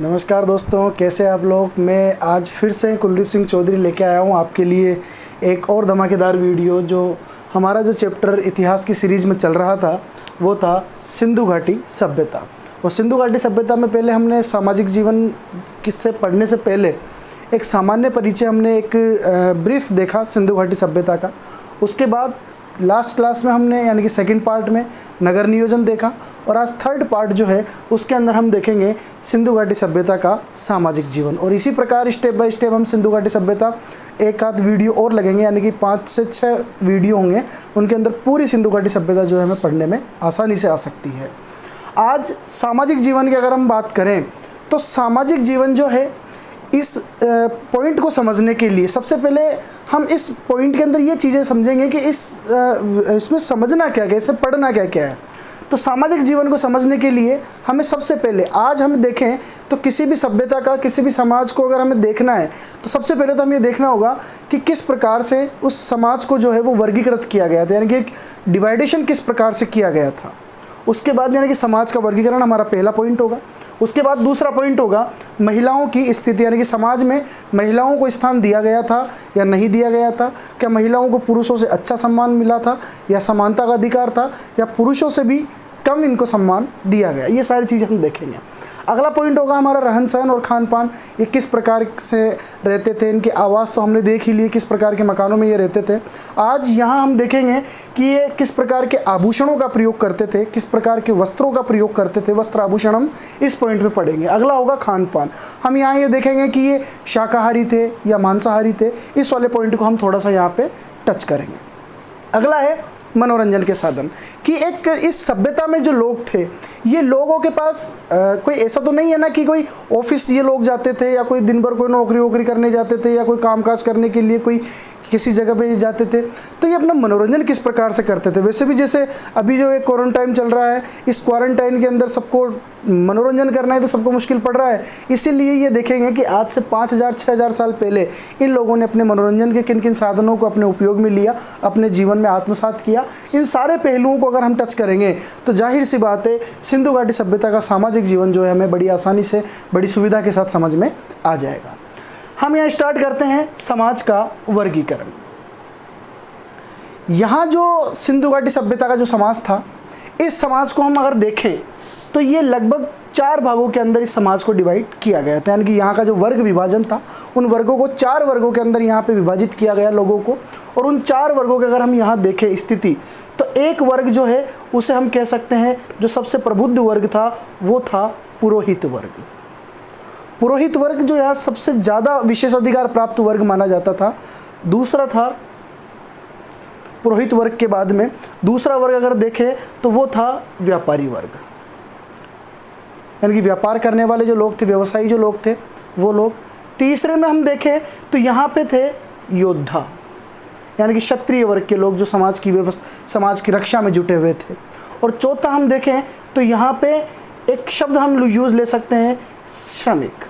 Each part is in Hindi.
नमस्कार दोस्तों, कैसे आप लोग। मैं आज फिर से कुलदीप सिंह चौधरी लेके आया हूँ आपके लिए एक और धमाकेदार वीडियो। जो हमारा जो चैप्टर इतिहास की सीरीज़ में चल रहा था वो था सिंधु घाटी सभ्यता। और सिंधु घाटी सभ्यता में पहले हमने सामाजिक जीवन किससे पढ़ने से पहले एक सामान्य परिचय, हमने एक ब्रीफ देखा सिंधु घाटी सभ्यता का। उसके बाद लास्ट क्लास में हमने यानी कि सेकंड पार्ट में नगर नियोजन देखा, और आज थर्ड पार्ट जो है उसके अंदर हम देखेंगे सिंधु घाटी सभ्यता का सामाजिक जीवन। और इसी प्रकार स्टेप बाय स्टेप हम सिंधु घाटी सभ्यता एक आध वीडियो और लगेंगे, यानी कि 5 से 6 वीडियो होंगे, उनके अंदर पूरी सिंधु घाटी सभ्यता जो है हमें पढ़ने में आसानी से आ सकती है। आज सामाजिक जीवन की अगर हम बात करें तो सामाजिक जीवन जो है, इस पॉइंट को समझने के लिए सबसे पहले हम इस पॉइंट के अंदर ये चीज़ें समझेंगे कि इसमें समझना क्या क्या, इसमें पढ़ना क्या क्या है। तो सामाजिक जीवन को समझने के लिए हमें सबसे पहले आज हम देखें तो किसी भी सभ्यता का, किसी भी समाज को अगर हमें देखना है तो सबसे पहले तो हमें ये देखना होगा कि किस प्रकार से उस समाज को जो है वो वर्गीकृत किया गया था, यानी कि एक डिवाइडेशन किस प्रकार से किया गया था। उसके बाद यानी कि समाज का वर्गीकरण हमारा पहला पॉइंट होगा। उसके बाद दूसरा पॉइंट होगा महिलाओं की स्थिति, यानी कि समाज में महिलाओं को स्थान दिया गया था या नहीं दिया गया था, क्या महिलाओं को पुरुषों से अच्छा सम्मान मिला था या समानता का अधिकार था, या पुरुषों से भी कम इनको सम्मान दिया गया। ये सारी चीज़ें हम देखेंगे। अगला पॉइंट होगा हमारा रहन सहन और खान पान। ये किस प्रकार से रहते थे, इनकी आवाज़ तो हमने देख ही ली, किस प्रकार के मकानों में ये रहते थे। आज यहाँ हम देखेंगे कि ये किस प्रकार के आभूषणों का प्रयोग करते थे, किस प्रकार के वस्त्रों का प्रयोग करते थे। वस्त्र आभूषण हम इस पॉइंट में पढ़ेंगे। अगला होगा खान पान। हम यहाँ ये देखेंगे कि ये शाकाहारी थे या मांसाहारी थे। इस वाले पॉइंट को हम थोड़ा सा यहाँ पे टच करेंगे। अगला है मनोरंजन के साधन, कि एक इस सभ्यता में जो लोग थे, ये लोगों के पास कोई ऐसा तो नहीं है ना कि कोई ऑफिस ये लोग जाते थे, या कोई दिन भर कोई नौकरी वोकरी करने जाते थे, या कोई कामकाज करने के लिए कोई किसी जगह पे जाते थे। तो ये अपना मनोरंजन किस प्रकार से करते थे। वैसे भी जैसे अभी जो एक क्वारंटाइन चल रहा है, इस क्वारंटाइन के अंदर सबको मनोरंजन करना है तो सबको मुश्किल पड़ रहा है। इसीलिए ये देखेंगे कि आज से 5000 6000 साल पहले इन लोगों ने अपने मनोरंजन के किन किन साधनों को अपने उपयोग में लिया, अपने जीवन में आत्मसात किया। इन सारे पहलुओं को अगर हम टच करेंगे तो जाहिर सी बात है सिंधु घाटी सभ्यता का सामाजिक जीवन जो है हमें बड़ी आसानी से, बड़ी सुविधा के साथ समझ में आ जाएगा। हम यहाँ स्टार्ट करते हैं समाज का वर्गीकरण। यहाँ जो सिंधु घाटी सभ्यता का जो समाज था, इस समाज को हम अगर देखें तो ये लगभग 4 भागों के अंदर इस समाज को डिवाइड किया गया था। यानी कि यहाँ का जो वर्ग विभाजन था, उन वर्गों को 4 वर्गों के अंदर यहाँ पे विभाजित किया गया लोगों को। और उन 4 वर्गों के अगर हम यहाँ देखें स्थिति, तो एक वर्ग जो है उसे हम कह सकते हैं जो सबसे प्रबुद्ध वर्ग था वो था पुरोहित वर्ग। पुरोहित वर्ग जो यहाँ सबसे ज़्यादा विशेषाधिकार प्राप्त वर्ग माना जाता था। दूसरा था पुरोहित वर्ग के बाद में दूसरा वर्ग अगर देखें तो वो था व्यापारी वर्ग, यानी कि व्यापार करने वाले जो लोग थे, व्यवसायी जो लोग थे वो लोग। तीसरे में हम देखें तो यहाँ पे थे योद्धा, यानी कि क्षत्रिय वर्ग के लोग जो समाज की रक्षा में जुटे हुए थे। और चौथा हम देखें तो यहाँ पे एक शब्द हम यूज़ ले सकते हैं, श्रमिक।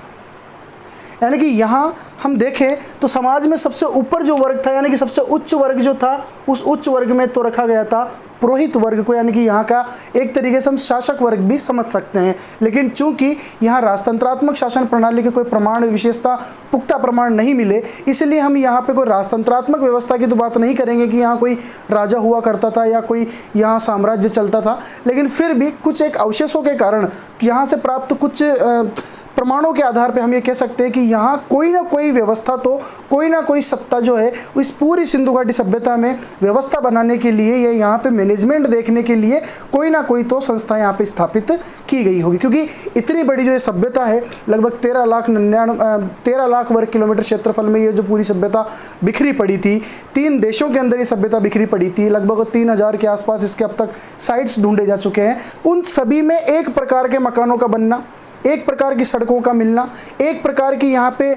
यानी कि यहाँ हम देखें तो समाज में सबसे ऊपर जो वर्ग था, यानी कि सबसे उच्च वर्ग जो था, उस उच्च वर्ग में तो रखा गया था पुरोहित वर्ग को, यानी कि यहाँ का एक तरीके से हम शासक वर्ग भी समझ सकते हैं। लेकिन चूंकि यहाँ राजतंत्रात्मक शासन प्रणाली के कोई प्रमाण, विशेषता, पुख्ता प्रमाण नहीं मिले, इसलिए हम यहाँ पे कोई राजतंत्रात्मक व्यवस्था की तो बात नहीं करेंगे कि यहाँ कोई राजा हुआ करता था या कोई यहाँ साम्राज्य चलता था। लेकिन फिर भी कुछ एक अवशेषों के कारण, यहाँ से प्राप्त कुछ प्रमाणों के आधार पर हम ये कह सकते हैं कि यहाँ कोई ना कोई व्यवस्था, तो कोई ना कोई सत्ता जो है इस पूरी सिंधु घाटी सभ्यता में व्यवस्था बनाने के लिए या यहाँ पे मैनेजमेंट देखने के लिए कोई ना कोई तो संस्था यहाँ पे स्थापित की गई होगी। क्योंकि इतनी बड़ी जो ये सभ्यता है, लगभग 13 लाख वर्ग किलोमीटर क्षेत्रफल में ये जो पूरी सभ्यता बिखरी पड़ी थी, 3 देशों के अंदर ये सभ्यता बिखरी पड़ी थी। लगभग 3000 के आसपास इसके अब तक साइट्स ढूंढे जा चुके हैं। उन सभी में एक प्रकार के मकानों का बनना, एक प्रकार की सड़कों का मिलना, एक प्रकार की यहाँ पे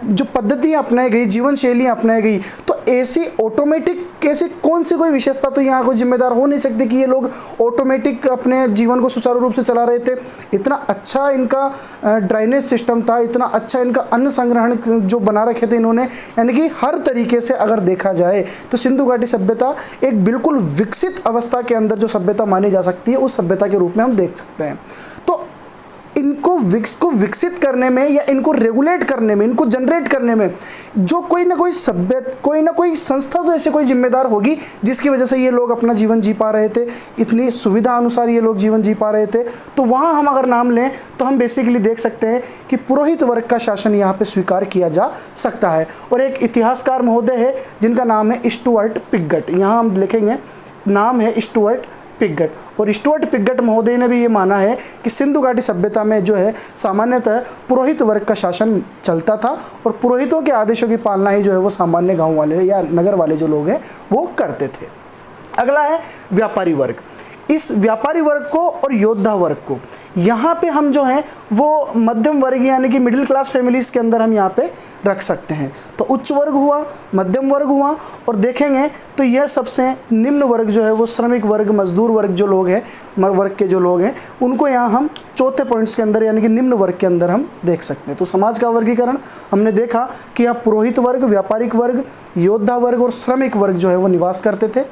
जो पद्धतियाँ अपनाई गई, जीवन शैलियाँ अपनाई गई, तो ऐसी ऑटोमेटिक ऐसी कौन सी कोई विशेषता तो यहाँ को जिम्मेदार हो नहीं सकती कि ये लोग ऑटोमेटिक अपने जीवन को सुचारू रूप से चला रहे थे। इतना अच्छा इनका ड्राइनेज सिस्टम था, इतना अच्छा इनका अन्न संग्रहण जो बना रखे थे इन्होंने, यानी कि हर तरीके से अगर देखा जाए तो सिंधु घाटी सभ्यता एक बिल्कुल विकसित अवस्था के अंदर जो सभ्यता मानी जा सकती है, उस सभ्यता के रूप में हम देख सकते हैं। तो इनको विकसित करने में या इनको रेगुलेट करने में, इनको जनरेट करने में जो कोई ना कोई संस्था तो ऐसे कोई जिम्मेदार होगी जिसकी वजह से ये लोग अपना जीवन जी पा रहे थे, इतनी सुविधा अनुसार ये लोग जीवन जी पा रहे थे। तो वहाँ हम अगर नाम लें तो हम बेसिकली देख सकते हैं कि पुरोहित वर्ग का शासन यहाँ पे स्वीकार किया जा सकता है। और एक इतिहासकार महोदय है जिनका नाम है स्टुअर्ट पिगट, यहाँ हम लिखेंगे नाम है स्टुअर्ट पिगट। और स्टुअर्ट पिगट महोदय ने भी ये माना है कि सिंधु घाटी सभ्यता में जो है सामान्यतः पुरोहित वर्ग का शासन चलता था और पुरोहितों के आदेशों की पालना ही जो है वो सामान्य गांव वाले या नगर वाले जो लोग हैं वो करते थे। अगला है व्यापारी वर्ग। इस व्यापारी वर्ग को और योद्धा वर्ग को यहाँ पे हम जो हैं वो मध्यम वर्ग यानी कि मिडिल क्लास फैमिलीज़ के अंदर हम यहाँ पे रख सकते हैं। तो उच्च वर्ग हुआ, मध्यम वर्ग हुआ, और देखेंगे तो यह सबसे निम्न वर्ग जो है वो श्रमिक वर्ग, मजदूर वर्ग जो लोग हैं, वर्ग के जो लोग हैं, उनको यहाँ हम चौथे पॉइंट्स के अंदर यानी कि निम्न वर्ग के अंदर हम देख सकते हैं। तो समाज का वर्गीकरण हमने देखा कि यहाँ पुरोहित वर्ग, व्यापारिक वर्ग, योद्धा वर्ग और श्रमिक वर्ग जो है वो निवास करते थे।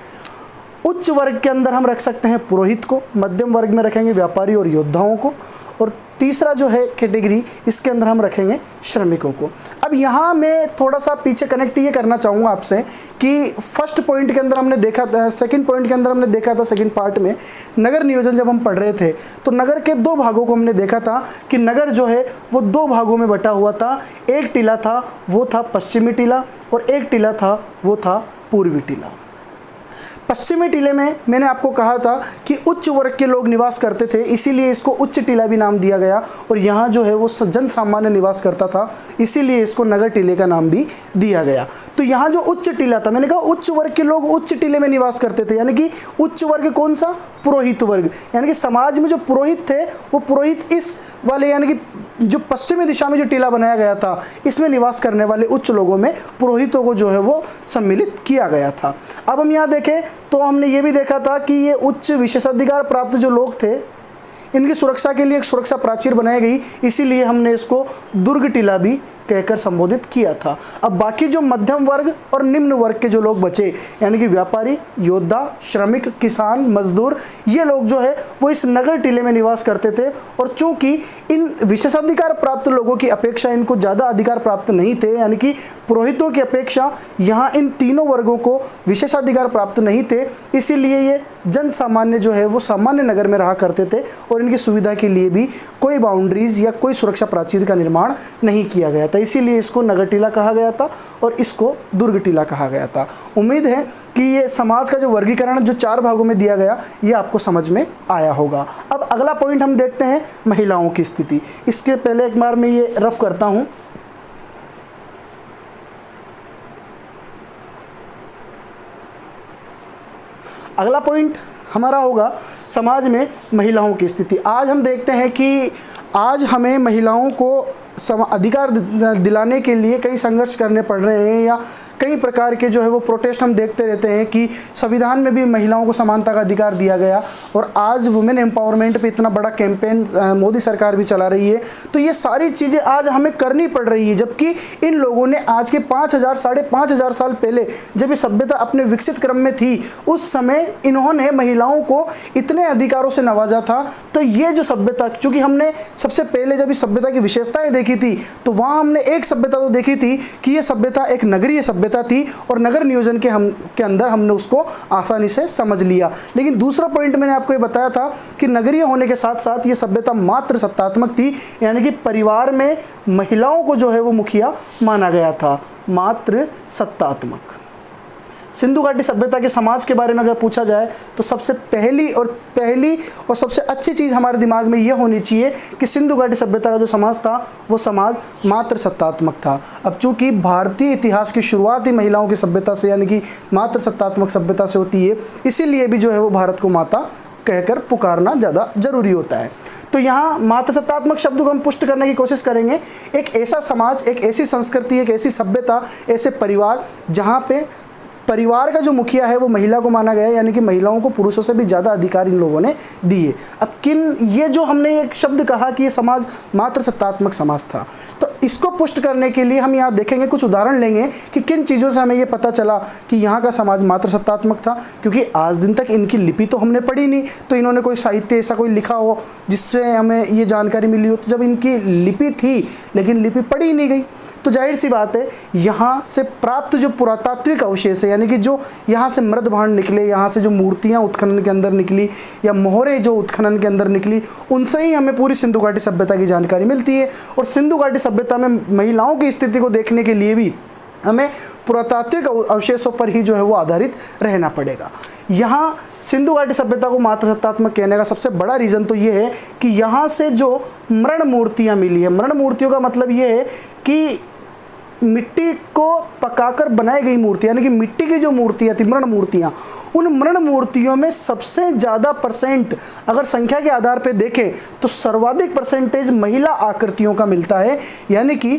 उच्च वर्ग के अंदर हम रख सकते हैं पुरोहित को, मध्यम वर्ग में रखेंगे व्यापारी और योद्धाओं को, और तीसरा जो है कैटेगरी इसके अंदर हम रखेंगे श्रमिकों को। अब यहाँ मैं थोड़ा सा पीछे कनेक्ट ये करना चाहूँगा आपसे कि फर्स्ट पॉइंट के अंदर हमने देखा था, सेकंड पॉइंट के अंदर हमने देखा था, सेकंड पार्ट में नगर नियोजन जब हम पढ़ रहे थे तो नगर के दो भागों को हमने देखा था कि नगर जो है वो दो भागों में बटा हुआ था। एक टीला था वो था पश्चिमी टीला और एक टीला था वो था पूर्वी टीला। पश्चिमी टीले में मैंने आपको कहा था कि उच्च वर्ग के लोग निवास करते थे, इसीलिए इसको उच्च टीला भी नाम दिया गया, और यहाँ जो है वो जन सामान्य निवास करता था, इसीलिए इसको नगर टीले का नाम भी दिया गया। तो यहाँ जो उच्च टीला था, मैंने कहा उच्च वर्ग के लोग उच्च टीले में निवास करते थे, यानी कि उच्च वर्ग कौन सा? पुरोहित वर्ग। यानी कि समाज में जो पुरोहित थे वो पुरोहित इस वाले यानी कि जो पश्चिमी दिशा में जो टीला बनाया गया था इसमें निवास करने वाले उच्च लोगों में पुरोहितों को जो है वो सम्मिलित किया गया था। अब हम यहाँ देखें तो हमने ये भी देखा था कि ये उच्च विशेषाधिकार प्राप्त जो लोग थे इनकी सुरक्षा के लिए एक सुरक्षा प्राचीर बनाई गई, इसीलिए हमने इसको दुर्ग टीला भी कहकर संबोधित किया था। अब बाकी जो मध्यम वर्ग और निम्न वर्ग के जो लोग बचे यानी कि व्यापारी, योद्धा, श्रमिक, किसान, मजदूर, ये लोग जो है वो इस नगर टीले में निवास करते थे। और चूंकि इन विशेषाधिकार प्राप्त लोगों की अपेक्षा इनको ज़्यादा अधिकार प्राप्त नहीं थे, यानी कि पुरोहितों की अपेक्षा यहाँ इन तीनों वर्गों को विशेषाधिकार प्राप्त नहीं थे, इसीलिए ये जन सामान्य जो है वो सामान्य नगर में रहा करते थे और इनकी सुविधा के लिए भी कोई बाउंड्रीज या कोई सुरक्षा प्राचीर का निर्माण नहीं किया गया था, इसीलिए इसको नगर टीला कहा गया था और इसको दुर्ग टीला कहा गया था। उम्मीद है कि ये समाज का जो वर्गीकरण जो चार भागों में दिया गया ये आपको समझ में आया होगा। अब अगला पॉइंट हम देखते हैं महिलाओं की स्थिति। इसके पहले एक बार मैं ये रफ करता हूँ। अगला पॉइंट हमारा होगा समाज में महिलाओं की स्थिति। आज हम देखते हैं कि आज हमें महिलाओं को अधिकार दिलाने के लिए कई संघर्ष करने पड़ रहे हैं या कई प्रकार के जो है वो प्रोटेस्ट हम देखते रहते हैं कि संविधान में भी महिलाओं को समानता का अधिकार दिया गया और आज वुमेन एम्पावरमेंट पे इतना बड़ा कैंपेन मोदी सरकार भी चला रही है। तो ये सारी चीज़ें आज हमें करनी पड़ रही है, जबकि इन लोगों ने आज के 5,000-5,500 साल पहले जब ये सभ्यता अपने विकसित क्रम में थी उस समय इन्होंने महिलाओं को इतने अधिकारों से नवाजा था। तो ये जो सभ्यता, चूँकि हमने सबसे पहले जब इस सभ्यता की विशेषताएँ देखी थी तो वहाँ हमने एक सभ्यता तो देखी थी कि ये सभ्यता एक नगरीय सभ्यता थी और नगर नियोजन के अंदर हमने उसको आसानी से समझ लिया। लेकिन दूसरा पॉइंट मैंने आपको ये बताया था कि नगरीय होने के साथ साथ ये सभ्यता मात्र सत्तात्मक थी, यानी कि परिवार में महिलाओं को जो है वो मुखिया माना गया था, मात्र सत्तात्मक। सिंधु घाटी सभ्यता के समाज के बारे में अगर पूछा जाए तो सबसे पहली और सबसे अच्छी चीज़ हमारे दिमाग में ये होनी चाहिए कि सिंधु घाटी सभ्यता का जो समाज था वो समाज मात्र सत्तात्मक था। अब चूंकि भारतीय इतिहास की शुरुआत ही महिलाओं की सभ्यता से यानी कि मात्र सत्तात्मक सभ्यता से होती है, इसीलिए भी जो है वो भारत को माता कहकर पुकारना ज़्यादा जरूरी होता है। तो यहाँ मात्र सत्तात्मक शब्द को हम पुष्ट करने की कोशिश करेंगे। एक ऐसा समाज, एक ऐसी संस्कृति, एक ऐसी सभ्यता, ऐसे परिवार जहाँ पे परिवार का जो मुखिया है वो महिला को माना गया, यानी कि महिलाओं को पुरुषों से भी ज़्यादा अधिकार इन लोगों ने दिए। अब ये जो हमने एक शब्द कहा कि ये समाज मातृसत्तात्मक समाज था, तो इसको पुष्ट करने के लिए हम यहाँ देखेंगे, कुछ उदाहरण लेंगे कि किन चीज़ों से हमें ये पता चला कि यहाँ का समाज मातृसत्तात्मक था। क्योंकि आज दिन तक इनकी लिपि तो हमने पढ़ी नहीं, तो इन्होंने कोई साहित्य ऐसा कोई लिखा हो जिससे हमें ये जानकारी मिली हो। तो जब इनकी लिपि थी लेकिन लिपि पढ़ी नहीं गई, तो जाहिर सी बात है यहाँ से प्राप्त जो पुरातात्विक अवशेष है, यानी कि जो यहाँ से मृद भांड निकले, यहाँ से जो मूर्तियाँ उत्खनन के अंदर निकली या मोहरे जो उत्खनन के अंदर निकली, उनसे ही हमें पूरी सिंधु घाटी सभ्यता की जानकारी मिलती है। और सिंधु घाटी सभ्यता में महिलाओं की स्थिति को देखने के लिए भी हमें पुरातात्विक अवशेषों पर ही जो है वो आधारित रहना पड़ेगा। यहाँ सिंधु घाटी सभ्यता को मातृसत्तात्मक कहने का सबसे बड़ा रीज़न तो ये है कि यहाँ से जो मृण मूर्तियाँ मिली है, मृण मूर्तियों का मतलब ये है कि मिट्टी को पकाकर बनाई गई मूर्तियाँ, यानी कि मिट्टी की जो मूर्तियाँ थी, मृण मूर्तियाँ, उन मृण मूर्तियों में सबसे ज़्यादा परसेंट अगर संख्या के आधार पर देखें तो सर्वाधिक परसेंटेज महिला आकृतियों का मिलता है। यानी कि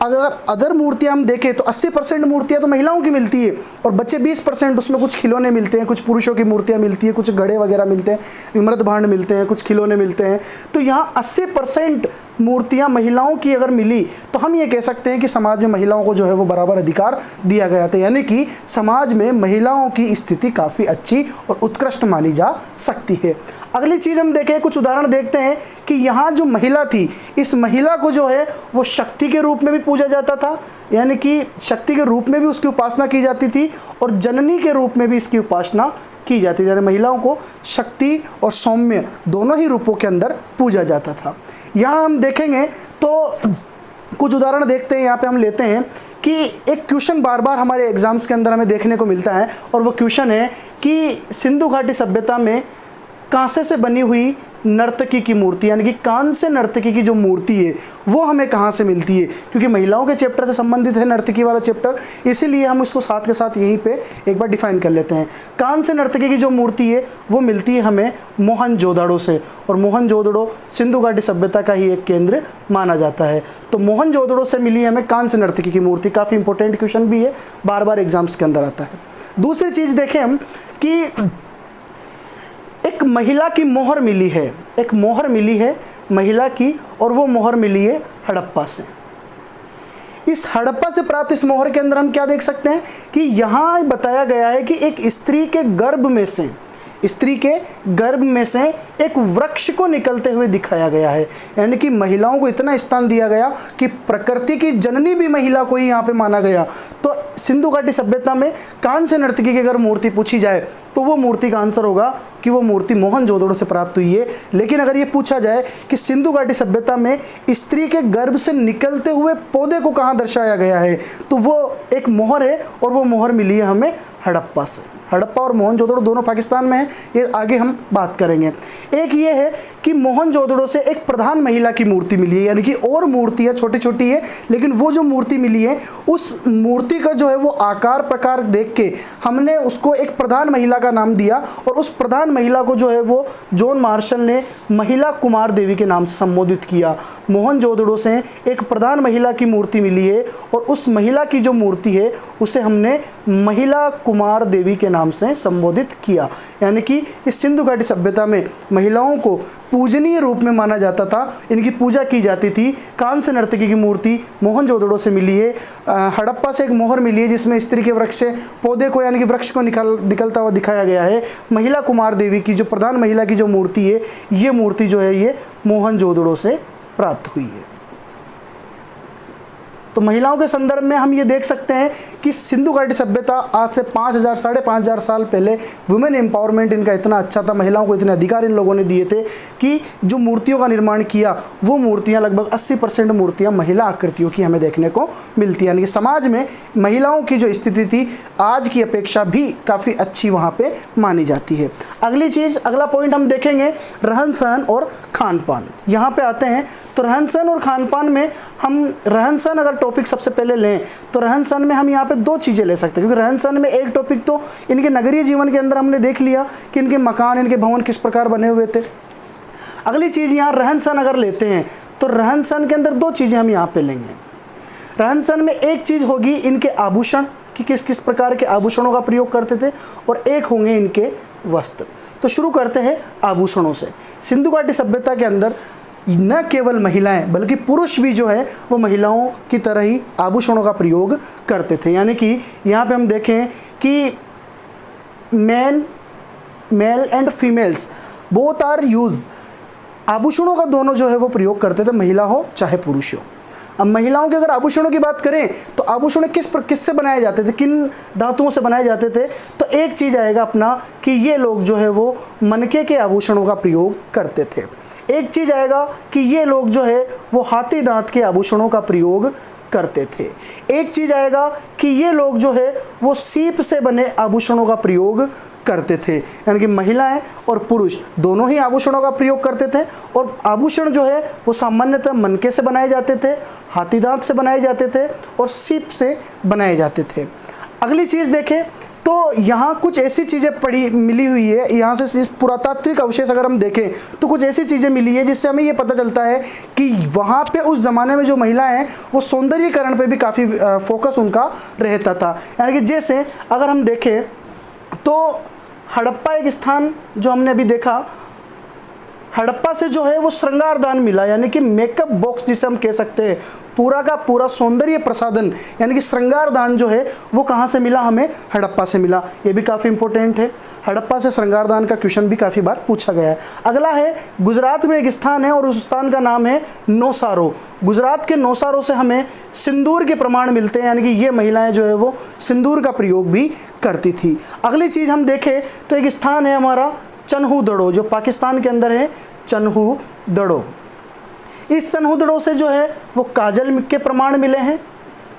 अगर अदर मूर्तियाँ हम देखें तो 80% मूर्तियाँ तो महिलाओं की मिलती है और बच्चे 20%, उसमें कुछ खिलौने मिलते हैं, कुछ पुरुषों की मूर्तियाँ मिलती है, कुछ घड़े वगैरह मिलते हैं, मृद भांड मिलते हैं, कुछ खिलौने मिलते हैं। तो यहाँ 80% मूर्तियाँ महिलाओं की अगर मिली तो हम ये कह सकते हैं कि समाज में महिलाओं को जो है वो बराबर अधिकार दिया गया था, यानी कि समाज में महिलाओं की स्थिति काफ़ी अच्छी और उत्कृष्ट मानी जा सकती है। अगली चीज़ हम देखें, कुछ उदाहरण देखते हैं कि यहाँ जो महिला थी, इस महिला को जो है वो शक्ति के रूप में भी पूजा जाता था, यानी कि शक्ति के रूप में भी उसकी उपासना की जाती थी और जननी के रूप में भी इसकी उपासना की जाती थी। यानी महिलाओं को शक्ति और सौम्य दोनों ही रूपों के अंदर पूजा जाता था। यहाँ हम देखेंगे तो कुछ उदाहरण देखते हैं। यहाँ पे हम लेते हैं कि एक क्वेश्चन बार बार हमारे एग्जाम्स के अंदर हमें देखने को मिलता है और वो क्वेश्चन है कि सिंधु घाटी सभ्यता में कांसे से बनी हुई नर्तकी की मूर्ति, यानी कि कांस्य नर्तकी की जो मूर्ति है वो हमें कहाँ से मिलती है। क्योंकि महिलाओं के चैप्टर से संबंधित है नर्तकी वाला चैप्टर, इसीलिए हम इसको साथ के साथ यहीं पे एक बार डिफाइन कर लेते हैं। कांस्य नर्तकी की जो मूर्ति है वो मिलती है हमें मोहनजोदड़ो से, और मोहनजोदड़ो सिंधु घाटी सभ्यता का ही एक केंद्र माना जाता है। तो मोहनजोदड़ो से मिली हमें कांस्य नर्तकी की मूर्ति। काफ़ी इंपॉर्टेंट क्वेश्चन भी है, बार बार एग्जाम्स के अंदर आता है। दूसरी चीज़ देखें हम कि एक महिला की मोहर मिली है, एक मोहर मिली है महिला की, और वो मोहर मिली है हड़प्पा से। इस हड़प्पा से प्राप्त इस मोहर के अंदर हम क्या देख सकते हैं कि यहाँ बताया गया है कि एक स्त्री के गर्भ में से एक वृक्ष को निकलते हुए दिखाया गया है। यानी कि महिलाओं को इतना स्थान दिया गया कि प्रकृति की जननी भी महिला को ही यहाँ पे माना गया। तो सिंधु घाटी सभ्यता में कांस्य नर्तकी की अगर मूर्ति पूछी जाए तो वो मूर्ति का आंसर होगा कि वो मूर्ति मोहनजोदड़ो से प्राप्त हुई है। लेकिन अगर ये पूछा जाए कि सिंधु घाटी सभ्यता में स्त्री के गर्भ से निकलते हुए पौधे को कहाँ दर्शाया गया है, तो वो एक मोहर है और वो मोहर मिली है हमें हड़प्पा से। हड़प्पा और मोहनजोदड़ो दोनों पाकिस्तान में है, ये आगे हम बात करेंगे। एक ये है कि मोहनजोदड़ो से एक प्रधान महिला की मूर्ति मिली है, यानी कि और मूर्तियाँ छोटी छोटी है, लेकिन वो जो मूर्ति मिली है उस मूर्ति का जो है वो आकार प्रकार देख के हमने उसको एक प्रधान महिला का नाम दिया, और उस प्रधान महिला को जो है वो जॉन मार्शल ने महिला कुमार देवी के नाम से संबोधित किया। मोहनजोदड़ो से एक प्रधान महिला की मूर्ति मिली है और उस महिला की जो मूर्ति है उसे हमने महिला कुमार देवी के नाम से संबोधित किया। यानी कि इस सिंधु घाटी सभ्यता में महिलाओं को पूजनीय रूप में माना जाता था, इनकी पूजा की जाती थी। कांस्य नर्तकी की मूर्ति मोहनजोदड़ो से मिली है। हड़प्पा से एक मोहर मिली है जिसमें स्त्री के वृक्ष से पौधे को यानी कि वृक्ष को निकलता हुआ दिखाया गया है। महिला कुमार देवी की जो प्रधान महिला की जो मूर्ति है, ये मूर्ति जो है ये मोहनजोदड़ो से प्राप्त हुई है। तो महिलाओं के संदर्भ में हम ये देख सकते हैं कि सिंधु घाटी सभ्यता आज से 5000 साढ़े 5000 साल पहले वुमेन एम्पावरमेंट इनका इतना अच्छा था, महिलाओं को इतने अधिकार इन लोगों ने दिए थे कि जो मूर्तियों का निर्माण किया वो मूर्तियां लगभग 80% मूर्तियां महिला आकृतियों की हमें देखने को मिलती है। यानी कि समाज में महिलाओं की जो स्थिति थी आज की अपेक्षा भी काफ़ी अच्छी वहाँ पर मानी जाती है। अगली चीज़, अगला पॉइंट हम देखेंगे रहन सहन और खान पान। यहाँ पर आते हैं तो रहन सहन और खान पान में हम रहन सहन अगर टॉपिक सबसे पहले लें तो रहन सहन में हम यहाँ पे दो चीज़ें ले सकते हैं, क्योंकि रहन सहन में एक टॉपिक तो इनके नगरीय जीवन के अंदर हमने देख लिया कि इनके मकान, इनके भवन किस प्रकार बने हुए थे। अगली चीज़ यहाँ रहन सहन अगर लेते हैं तो रहन सहन के अंदर दो चीज़ें हम यहाँ पे लेंगे। रहन सहन में एक चीज़ होगी इनके आभूषण कि किस किस प्रकार के आभूषणों का प्रयोग करते थे, और एक होंगे इनके वस्त्र। तो शुरू करते हैं आभूषणों से। सिंधु घाटी सभ्यता के अंदर न केवल महिलाएं बल्कि पुरुष भी जो है वो महिलाओं की तरह ही आभूषणों का प्रयोग करते थे। यानी कि यहाँ पे हम देखें कि male and females both are use, आभूषणों का दोनों जो है वो प्रयोग करते थे, महिला हो चाहे पुरुष हो। अब महिलाओं के अगर आभूषणों की बात करें तो आभूषण किससे बनाए जाते थे, किन धातुओं से बनाए जाते थे? तो एक चीज़ आएगा अपना कि ये लोग जो है वो मनके के आभूषणों का प्रयोग करते थे। एक चीज़ आएगा कि ये लोग जो है वो हाथी दांत के आभूषणों का प्रयोग करते थे। एक चीज़ आएगा कि ये लोग जो है वो सीप से बने आभूषणों का प्रयोग करते थे। यानी कि महिलाएं और पुरुष दोनों ही आभूषणों का प्रयोग करते थे, और आभूषण जो है वो सामान्यतः मनके से बनाए जाते थे, हाथी दांत से बनाए जाते थे और सीप से बनाए जाते थे। अगली चीज़ देखें तो यहाँ कुछ ऐसी चीज़ें मिली हुई है, यहाँ से इस पुरातात्विक अवशेष अगर हम देखें तो कुछ ऐसी चीज़ें मिली है जिससे हमें ये पता चलता है कि वहाँ पे उस ज़माने में जो महिलाएं हैं वो सौंदर्यीकरण पे भी काफ़ी फोकस उनका रहता था। यानी कि जैसे अगर हम देखें तो हड़प्पा एक स्थान जो हमने अभी देखा, हड़प्पा से जो है वो श्रृंगारदान मिला, यानी कि मेकअप बॉक्स जिसे हम कह सकते हैं, पूरा का पूरा सौंदर्य प्रसाधन यानी कि श्रृंगारदान जो है वो कहाँ से मिला? हमें हड़प्पा से मिला। ये भी काफ़ी इंपॉर्टेंट है, हड़प्पा से श्रृंगारदान का क्वेश्चन भी काफ़ी बार पूछा गया है। अगला है गुजरात में एक स्थान है और उस स्थान का नाम है नौसारो। गुजरात के नौसारो से हमें सिंदूर के प्रमाण मिलते हैं, यानी कि ये महिलाएं जो है वो सिंदूर का प्रयोग भी करती थी। अगली चीज़ हम देखें तो एक स्थान है हमारा चन्हू दड़ो, जो पाकिस्तान के अंदर है चन्हू दड़ो। इस चन्हू दड़ो से जो है वो काजल के प्रमाण मिले हैं,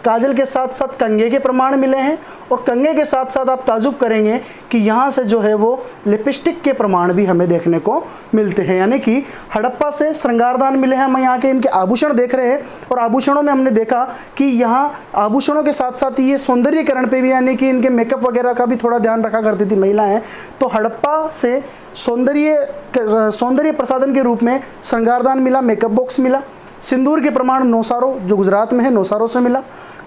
काजल के साथ साथ कंघे के प्रमाण मिले हैं, और कंघे के साथ साथ आप ताजुब करेंगे कि यहाँ से जो है वो लिपस्टिक के प्रमाण भी हमें देखने को मिलते हैं। यानी कि हड़प्पा से श्रृंगारदान मिले हैं, हम यहाँ के इनके आभूषण देख रहे हैं, और आभूषणों में हमने देखा कि यहाँ आभूषणों के साथ साथ ये सौंदर्यीकरण पे भी, यानी कि इनके मेकअप वगैरह का भी थोड़ा ध्यान रखा करती थी महिलाएँ। तो हड़प्पा से सौंदर्य प्रसाधन के रूप में श्रृंगारदान मिला, मेकअप बॉक्स मिला, सिंदूर के प्रमाण नौसारो जो गुजरात में है नौसारो से मिला,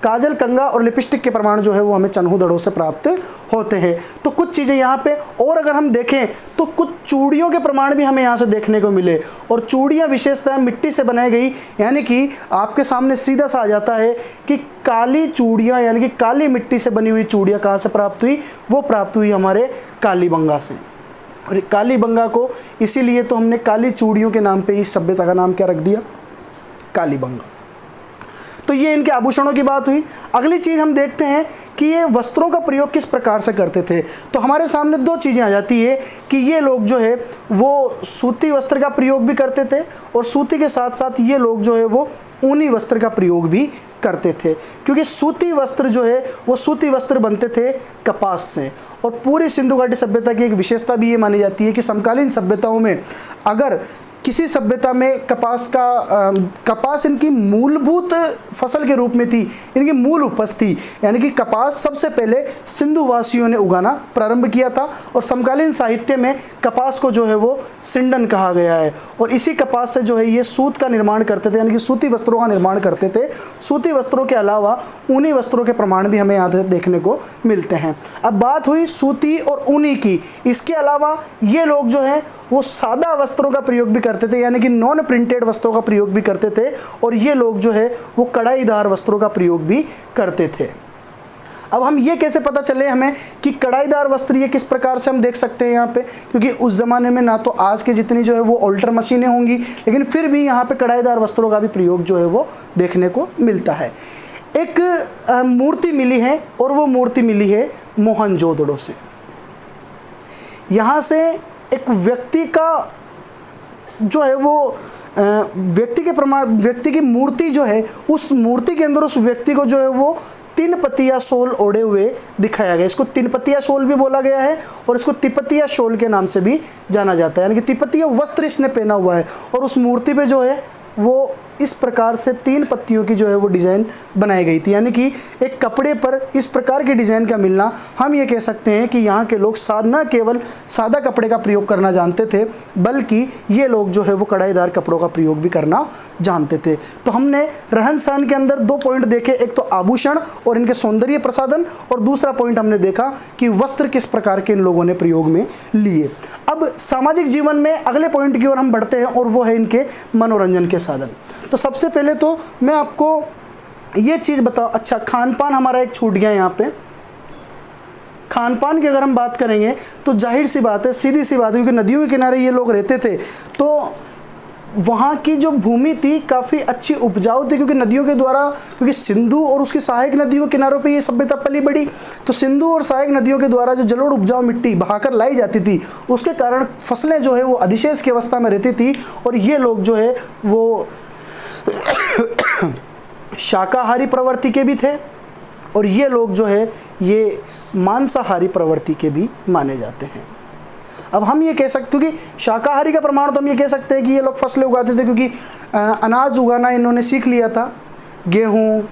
काजल, कंघा और लिपस्टिक के प्रमाण जो है वो हमें चन्हू दड़ों से प्राप्त होते हैं। तो कुछ चीज़ें यहाँ पे, और अगर हम देखें तो कुछ चूड़ियों के प्रमाण भी हमें यहाँ से देखने को मिले, और चूड़ियाँ विशेषतः मिट्टी से बनाई गई, यानी कि आपके सामने सीधा सा आ जाता है कि काली चूड़ियाँ यानी कि काली मिट्टी से बनी हुई चूड़ियाँ कहाँ से प्राप्त हुई? वो प्राप्त हुई हमारे कालीबंगा से। और कालीबंगा को इसीलिए तो हमने काली चूड़ियों के नाम पे इस सभ्यता का नाम क्या रख दिया? कालीबंगा। तो ये इनके आभूषणों की बात हुई। अगली चीज़ हम देखते हैं कि ये वस्त्रों का प्रयोग किस प्रकार से करते थे। तो हमारे सामने दो चीज़ें आ जाती है कि ये लोग जो है वो सूती वस्त्र का प्रयोग भी करते थे, और सूती के साथ साथ ये लोग जो है वो ऊनी वस्त्र का प्रयोग भी करते थे, क्योंकि सूती वस्त्र जो है वो सूती वस्त्र बनते थे कपास से। और पूरी सिंधु घाटी सभ्यता की एक विशेषता भी ये मानी जाती है कि समकालीन सभ्यताओं में अगर किसी सभ्यता में कपास इनकी मूलभूत फसल के रूप में थी, इनकी मूल उपज थी, यानी कि कपास सबसे पहले सिंधु वासियों ने उगाना प्रारंभ किया था, और समकालीन साहित्य में कपास को जो है वो सिंडन कहा गया है, और इसी कपास से जो है ये सूत का निर्माण करते थे, यानी कि सूती वस्त्रों का निर्माण करते थे। सूती वस्त्रों के अलावा ऊनी वस्त्रों के प्रमाण भी हमें यहाँ देखने को मिलते हैं। अब बात हुई सूती और ऊनी की, इसके अलावा ये लोग जो है वो सादा वस्त्रों का प्रयोग भी करते थे, यानी कि नॉन प्रिंटेड वस्त्रों का प्रयोग भी करते थे, और ये लोग जो है वो कढ़ाईदार वस्त्रों का प्रयोग भी करते थे। अब हम ये कैसे पता चले हमें कि कढ़ाईदार वस्त्र ये किस प्रकार से हम देख सकते हैं यहाँ पे, क्योंकि उस ज़माने में ना तो आज के जितनी जो है वो ऑल्टर मशीनें होंगी, लेकिन फिर भी यहाँ पे कढ़ाईदार वस्त्रों का भी प्रयोग जो है वो देखने को मिलता है। एक मूर्ति मिली है, और वो मूर्ति मिली है मोहनजोदड़ो से। यहाँ से एक व्यक्ति का जो है वो व्यक्ति की मूर्ति जो है, उस मूर्ति के अंदर उस व्यक्ति को जो है वो 3 पतिया शॉल ओढ़े हुए दिखाया गया। इसको 3 पतिया शॉल भी बोला गया है, और इसको तिपतिया शॉल के नाम से भी जाना जाता है, यानी कि तिपतिया वस्त्र इसने पहना हुआ है, और उस मूर्ति पे जो है वो इस प्रकार से 3 पत्तियों की जो है वो डिज़ाइन बनाई गई थी। यानी कि एक कपड़े पर इस प्रकार के डिज़ाइन का मिलना, हम ये कह सकते हैं कि यहाँ के लोग न केवल सादा कपड़े का प्रयोग करना जानते थे, बल्कि ये लोग जो है वो कढ़ाईदार कपड़ों का प्रयोग भी करना जानते थे। तो हमने रहन सहन के अंदर 2 पॉइंट देखे, एक तो आभूषण और इनके सौंदर्य प्रसाधन, और दूसरा पॉइंट हमने देखा कि वस्त्र किस प्रकार के इन लोगों ने प्रयोग में लिए। अब सामाजिक जीवन में अगले पॉइंट की ओर हम बढ़ते हैं, और वो है इनके मनोरंजन के साधन। तो सबसे पहले तो मैं आपको ये चीज़ बताऊं, अच्छा खान पान हमारा एक छूट गया यहाँ पे। खान पान की अगर हम बात करेंगे तो जाहिर सी बात है, सीधी सी बात है, क्योंकि नदियों के किनारे ये लोग रहते थे, तो वहाँ की जो भूमि थी काफ़ी अच्छी उपजाऊ थी, क्योंकि नदियों के द्वारा, क्योंकि सिंधु और उसकी सहायक नदियों के किनारों पे ये सभ्यता पली बढ़ी, तो सिंधु और सहायक नदियों के द्वारा जो जलोढ़ उपजाऊ मिट्टी बहाकर लाई जाती थी, उसके कारण फसलें जो है वो अधिशेष की अवस्था में रहती थी। और ये लोग जो है वो शाकाहारी प्रवृत्ति के भी थे, और ये लोग जो है ये मांसाहारी प्रवृत्ति के भी माने जाते हैं। अब हम ये कह सकते, क्योंकि शाकाहारी का प्रमाण तो हम ये कह सकते हैं कि ये लोग फसलें उगाते थे, क्योंकि अनाज उगाना इन्होंने सीख लिया था। गेहूँ,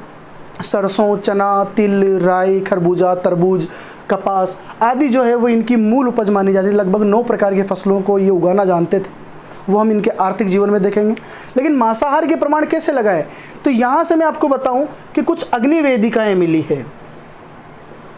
सरसों, चना, तिल, राई, खरबूजा, तरबूज, कपास आदि जो है वो इनकी मूल उपज मानी जाती है। लगभग 9 प्रकार की फसलों को ये उगाना जानते थे, वो हम इनके आर्थिक जीवन में देखेंगे। लेकिन मांसाहार के प्रमाण कैसे लगाए, तो यहाँ से मैं आपको बताऊँ कि कुछ अग्नि वेदिकाएँ मिली है।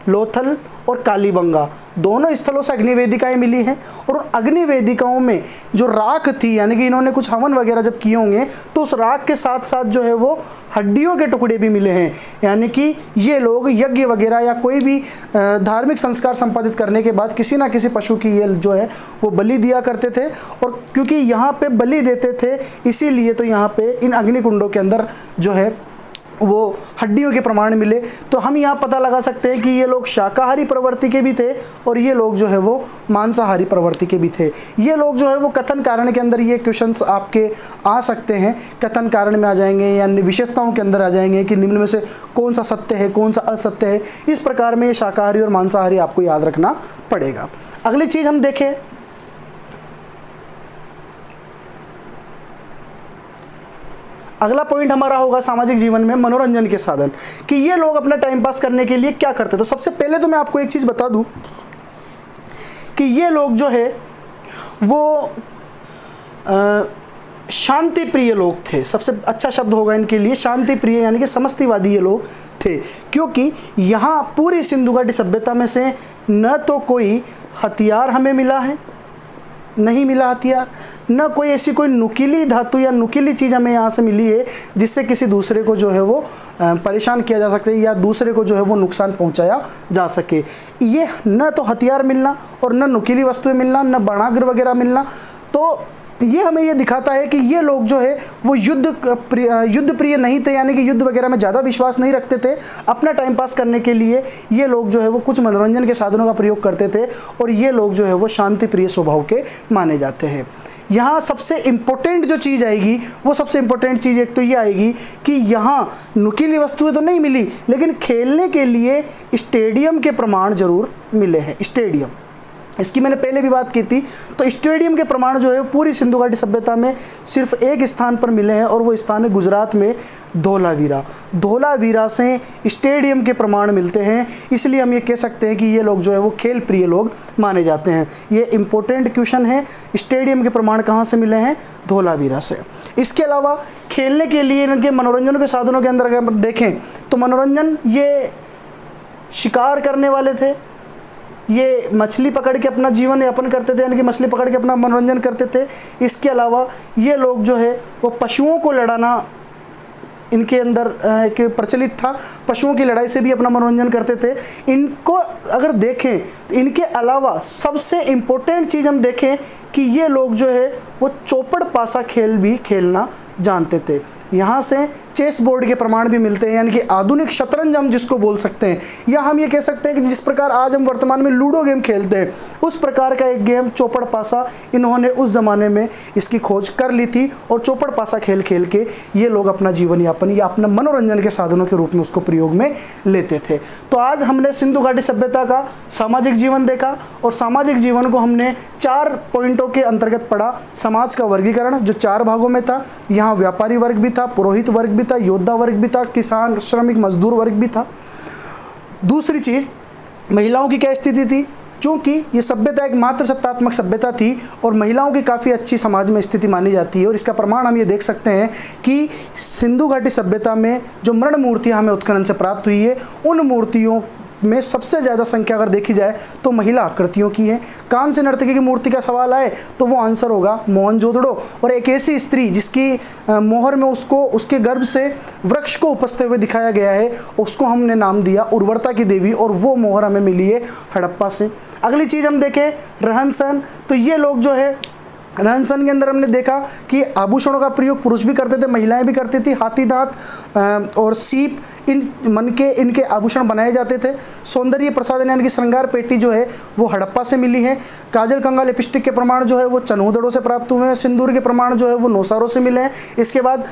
लोथल और कालीबंगा दोनों स्थलों से अग्नि वेदिकाएँ मिली हैं, और उन अग्नि वेदिकाओं में जो राख थी, यानी कि इन्होंने कुछ हवन वगैरह जब किए होंगे, तो उस राख के साथ साथ जो है वो हड्डियों के टुकड़े भी मिले हैं। यानी कि ये लोग यज्ञ वगैरह या कोई भी धार्मिक संस्कार संपादित करने के बाद किसी ना किसी पशु की ये जो है वो बलि दिया करते थे, और क्योंकि यहाँ पे बलि देते थे इसीलिए तो यहाँ पे इन अग्निकुंडों के अंदर जो है वो हड्डियों के प्रमाण मिले। तो हम यहाँ पता लगा सकते हैं कि ये लोग शाकाहारी प्रवृत्ति के भी थे, और ये लोग जो है वो मांसाहारी प्रवृत्ति के भी थे। ये लोग जो है वो कथन कारण के अंदर, ये क्वेश्चंस आपके आ सकते हैं, कथन कारण में आ जाएंगे या विशेषताओं के अंदर आ जाएंगे कि निम्न में से कौन सा सत्य है, कौन सा असत्य है। इस प्रकार में शाकाहारी और मांसाहारी आपको याद रखना पड़ेगा। अगली चीज़ हम देखें, अगला पॉइंट हमारा होगा सामाजिक जीवन में मनोरंजन के साधन, कि ये लोग अपना टाइम पास करने के लिए क्या करते। तो सबसे पहले तो मैं आपको एक चीज़ बता दूं कि ये लोग जो है वो शांति प्रिय लोग थे। सबसे अच्छा शब्द होगा इनके लिए शांति प्रिय, यानी कि समष्टिवादी ये लोग थे, क्योंकि यहाँ पूरी सिंधु घाटी सभ्यता में से न तो कोई हथियार हमें मिला है, नहीं मिला हथियार, न कोई ऐसी कोई नुकीली धातु या नुकीली चीज़ हमें यहाँ से मिली है जिससे किसी दूसरे को जो है वो परेशान किया जा सके या दूसरे को जो है वो नुकसान पहुँचाया जा सके। ये न तो हथियार मिलना और न नुकीली वस्तुएं मिलना, न बाणाग्र वगैरह मिलना, तो ये हमें ये दिखाता है कि ये लोग जो है वो युद्ध प्रिय नहीं थे, यानी कि युद्ध वगैरह में ज़्यादा विश्वास नहीं रखते थे। अपना टाइम पास करने के लिए ये लोग जो है वो कुछ मनोरंजन के साधनों का प्रयोग करते थे, और ये लोग जो है वो शांति प्रिय स्वभाव के माने जाते हैं। यहाँ सबसे इम्पोर्टेंट जो चीज़ आएगी, वो सबसे इम्पोर्टेंट चीज़ एक तो ये आएगी कि यहाँ नुकीली वस्तुएं तो नहीं मिली, लेकिन खेलने के लिए स्टेडियम के प्रमाण जरूर मिले हैं। स्टेडियम, इसकी मैंने पहले भी बात की थी। तो स्टेडियम के प्रमाण जो है पूरी सिंधु घाटी सभ्यता में सिर्फ एक स्थान पर मिले हैं, और वो स्थान है गुजरात में धोलावीरा। धोलावीरा से स्टेडियम के प्रमाण मिलते हैं, इसलिए हम ये कह सकते हैं कि ये लोग जो है वो खेल प्रिय लोग माने जाते हैं। ये इंपॉर्टेंट क्वेश्चन है, स्टेडियम के प्रमाण कहाँ से मिले हैं? धोलावीरा से। इसके अलावा खेलने के लिए इनके मनोरंजन के साधनों के अंदर अगर देखें तो मनोरंजन, ये शिकार करने वाले थे, ये मछली पकड़ के अपना जीवन यापन करते थे, यानी कि मछली पकड़ के अपना मनोरंजन करते थे। इसके अलावा ये लोग जो है वो पशुओं को लड़ाना इनके अंदर एक प्रचलित था, पशुओं की लड़ाई से भी अपना मनोरंजन करते थे। इनको अगर देखें तो इनके अलावा सबसे इम्पोर्टेंट चीज़ हम देखें कि ये लोग जो है वो चौपड़ पासा खेल भी खेलना जानते थे। यहाँ से चेस बोर्ड के प्रमाण भी मिलते हैं, यानी कि आधुनिक शतरंज हम जिसको बोल सकते हैं, या हम ये कह सकते हैं कि जिस प्रकार आज हम वर्तमान में लूडो गेम खेलते हैं, उस प्रकार का एक गेम चौपड़ पासा इन्होंने उस ज़माने में इसकी खोज कर ली थी, और चौपड़ पासा खेल खेल के ये लोग अपना जीवन यापन या अपना मनोरंजन के साधनों के रूप में उसको प्रयोग में लेते थे। तो आज हमने सिंधु घाटी सभ्यता का सामाजिक जीवन देखा, और सामाजिक जीवन को हमने 4 पॉइंट पॉइंटों के अंतर्गत पड़ा समाज का वर्गीकरण जो 4 भागों में था। यहाँ व्यापारी वर्ग भी था, पुरोहित वर्ग भी था, योद्धा वर्ग भी था, किसान श्रमिक मजदूर वर्ग भी था। दूसरी चीज़, महिलाओं की क्या स्थिति थी? चूँकि ये सभ्यता एक मात्र सत्तात्मक सभ्यता थी और महिलाओं की काफ़ी अच्छी समाज में स्थिति मानी जाती है, और इसका प्रमाण हम ये देख सकते हैं कि सिंधु घाटी सभ्यता में जो मृण मूर्तियाँ हमें उत्खनन से प्राप्त हुई है, उन मूर्तियों में सबसे ज़्यादा संख्या अगर देखी जाए तो महिला आकृतियों की है। कांस्य नर्तकी की मूर्ति का सवाल आए तो वो आंसर होगा मोहनजोदड़ो, और एक ऐसी स्त्री जिसकी मोहर में उसको उसके गर्भ से वृक्ष को उपसते हुए दिखाया गया है, उसको हमने नाम दिया उर्वरता की देवी, और वो मोहर हमें मिली है हड़प्पा से। अगली चीज़ हम देखें रहन सहन, तो ये लोग जो है रहन सहन के अंदर हमने देखा कि आभूषणों का प्रयोग पुरुष भी करते थे, महिलाएं भी करती थी। हाथी दांत और सीप इन मन के इनके आभूषण बनाए जाते थे। सौंदर्य प्रसाधन यानी कि श्रृंगार पेटी जो है वो हड़प्पा से मिली है। काजल कंघा लिपस्टिक के प्रमाण जो है वो चनोदड़ों से प्राप्त हुए हैं। सिंदूर के प्रमाण जो है वो नौसारों से मिले हैं। इसके बाद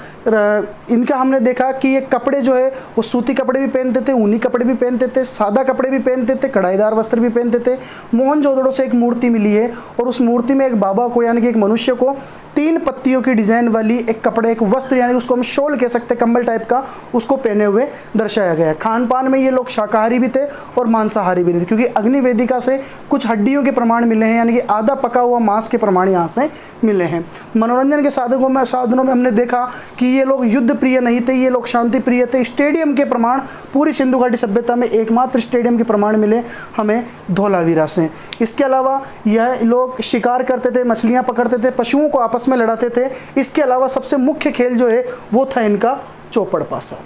इनका हमने देखा कि ये कपड़े जो है वो सूती कपड़े भी पहनते थे, ऊनी कपड़े भी पहनते थे, सादा कपड़े भी पहनते थे, कढ़ाईदार वस्त्र भी पहनते थे। मोहनजोदड़ो से एक मूर्ति मिली है और उस मूर्ति में एक बाबा को यानी कि एक मनुष्य को 3 पत्तियों की डिजाइन वाली एक कपड़े, एक वस्त्र यानी उसको हम शॉल कह सकते हैं, कंबल टाइप का, उसको पहने हुए दर्शाया गया है। खान पान में ये लोग शाकाहारी भी थे और मांसाहारी भी थे, क्योंकि अग्नि वेदिका से कुछ हड्डियों के प्रमाण मिले हैं, यानी कि आधा पका हुआ मांस के प्रमाण यहाँ से मिले हैं। मनोरंजन के साधनों में हमने देखा कि ये लोग युद्ध प्रिय नहीं थे, ये लोग शांति प्रिय थे। स्टेडियम के प्रमाण पूरी सिंधु घाटी सभ्यता में एकमात्र स्टेडियम के प्रमाण मिले हमें धौलावीरा से। इसके अलावा यह लोग शिकार करते थे, मछलियाँ पकड़ते थे, पशुओं को आपस में लड़ाते थे। इसके अलावा सबसे मुख्य खेल जो है वो था इनका चौपड़ पासा।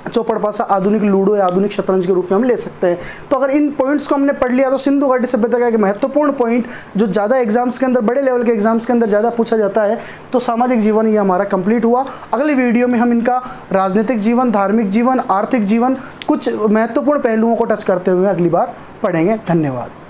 चौपड़ पासा आधुनिक लूडो या आधुनिक शतरंज के रूप में हम ले सकते हैं। तो अगर इन पॉइंट्स को हमने पढ़ लिया तो सिंधु घाटी सभ्यता का एक महत्वपूर्ण पॉइंट जो ज़्यादा एग्जाम्स के अंदर, बड़े लेवल के एग्जाम्स के अंदर ज़्यादा पूछा जाता है, तो सामाजिक जीवन ये हमारा कंप्लीट हुआ। अगली वीडियो में हम इनका राजनीतिक जीवन, धार्मिक जीवन, आर्थिक जीवन, कुछ महत्वपूर्ण पहलुओं को टच करते हुए अगली बार पढ़ेंगे। धन्यवाद।